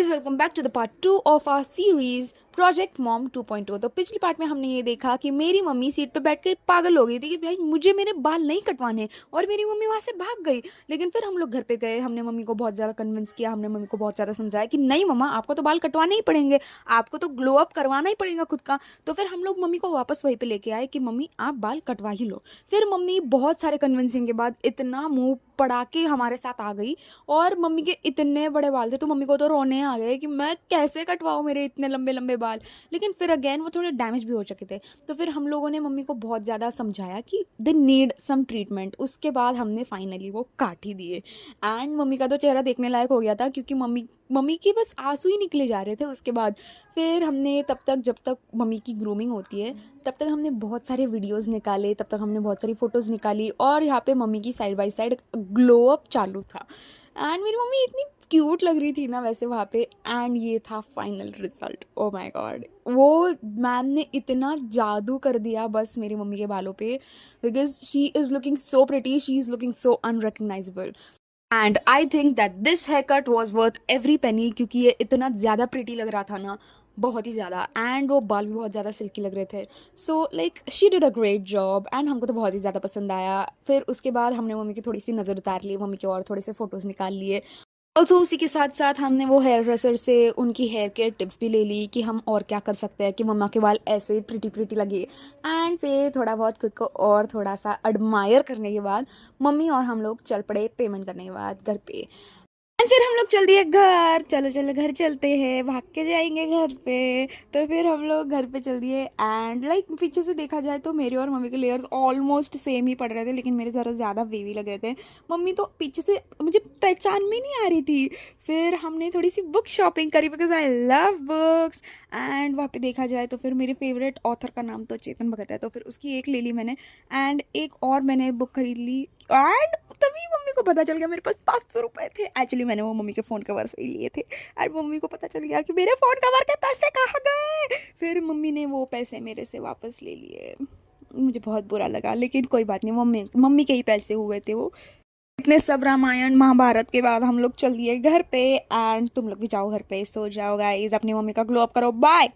Welcome back to the part 2 of our series project mom 2.0। तो पिछली part में हमने ये देखा कि मेरी मम्मी सीट पे बैठ के पागल हो गई थी कि भाई मुझे मेरे बाल नहीं कटवाने, और मेरी मम्मी वहाँ से भाग गई। लेकिन फिर हम लोग घर पे गए, हमने मम्मी को बहुत ज़्यादा कन्विंस किया, हमने मम्मी को बहुत ज़्यादा समझाया कि नहीं मम्मा, आपको तो बाल कटवाने ही पड़ेंगे, आपको तो ग्लो अप करवाना ही पड़ेगा खुद का। तो फिर हम लोग मम्मी को वापस वहीं पे लेके आए कि मम्मी आप बाल कटवा ही लो। फिर मम्मी बहुत सारे कन्विंसिंग के बाद इतना मुंह पड़ा के हमारे साथ आ गई, और मम्मी के इतने बड़े बाल थे तो मम्मी को तो रोने आ गए कि मैं कैसे कटवाऊँ मेरे इतने लंबे लंबे बाल। लेकिन फिर अगेन वो थोड़े डैमेज भी हो चुके थे। तो फिर हम लोगों ने मम्मी को बहुत ज़्यादा समझाया कि दे नीड सम ट्रीटमेंट। उसके बाद हमने फाइनली वो काट ही दिए। एंड मम्मी का तो चेहरा देखने लायक हो गया था, क्योंकि मम्मी के बस आंसू ही निकले जा रहे थे उसके बाद। फिर हमने तब तक, जब तक मम्मी की ग्रूमिंग होती है तब तक हमने बहुत सारे वीडियोस निकाले, तब तक हमने बहुत सारी फ़ोटोज़ निकाली, और यहाँ पे मम्मी की side by side glow up चालू था। एंड मेरी मम्मी इतनी क्यूट लग रही थी ना वैसे वहाँ पे। एंड ये था final result. Oh my God, वो मैम ने इतना जादू कर दिया बस मेरी मम्मी के बालों पे, because she is looking so pretty, she is looking so unrecognisable. And I think that this haircut was worth every penny, क्योंकि ये इतना ज़्यादा प्रिटी लग रहा था ना, बहुत ही ज़्यादा। एंड वो बाल भी बहुत ज़्यादा सिल्की लग रहे थे। So like she did a great job, and हमको तो बहुत ही ज़्यादा पसंद आया। फिर उसके बाद हमने मम्मी की थोड़ी सी नज़र उतार ली, मम्मी के और थोड़े से फ़ोटोज़ निकाल लिए। ऑल्सो उसी के साथ साथ हमने वो हेयर ड्रेसर से उनकी हेयर केयर टिप्स भी ले ली कि हम और क्या कर सकते हैं कि मम्मा के बाल ऐसे प्रिटी प्रिटी लगे। एंड फिर थोड़ा बहुत खुद को और थोड़ा सा एडमायर करने के बाद मम्मी और हम लोग चल पड़े पेमेंट करने के बाद घर पे। एंड फिर हम लोग चल दिए घर, चलो चलो घर चलते हैं, भाग के जाएंगे घर पे। तो फिर हम लोग घर पे चल दिए। एंड लाइक पीछे से देखा जाए तो मेरे और मम्मी के लेयर्स ऑलमोस्ट सेम ही पड़ रहे थे, लेकिन मेरे ज़रा ज़्यादा वेवी लग रहे थे। मम्मी तो पीछे से मुझे पहचान में नहीं आ रही थी। फिर हमने थोड़ी सी बुक शॉपिंग करी, because I love books. And वहाँ पे देखा जाए तो फिर मेरे फेवरेट ऑथर का नाम तो चेतन भगत है, तो फिर उसकी एक ले ली मैंने। एंड एक और मैंने बुक खरीद ली। एंड तभी मम्मी को पता चल गया मेरे पास 500 रुपये थे। एक्चुअली मैंने वो मम्मी के फ़ोन कवर से ही लिए थे। एंड मम्मी को पता चल गया कि मेरे फ़ोन कवर के पैसे कहाँ गए। फिर मम्मी ने वो पैसे मेरे से वापस ले लिए। मुझे बहुत बुरा लगा, लेकिन कोई बात नहीं, मम्मी मम्मी के ही पैसे हुए थे वो। इतने सब रामायण महाभारत के बाद हम लोग चल दिए घर पे। एंड तुम लोग भी जाओ घर पे, सो जाओ गाइस, अपनी मम्मी का ग्लो अप करो। बाय।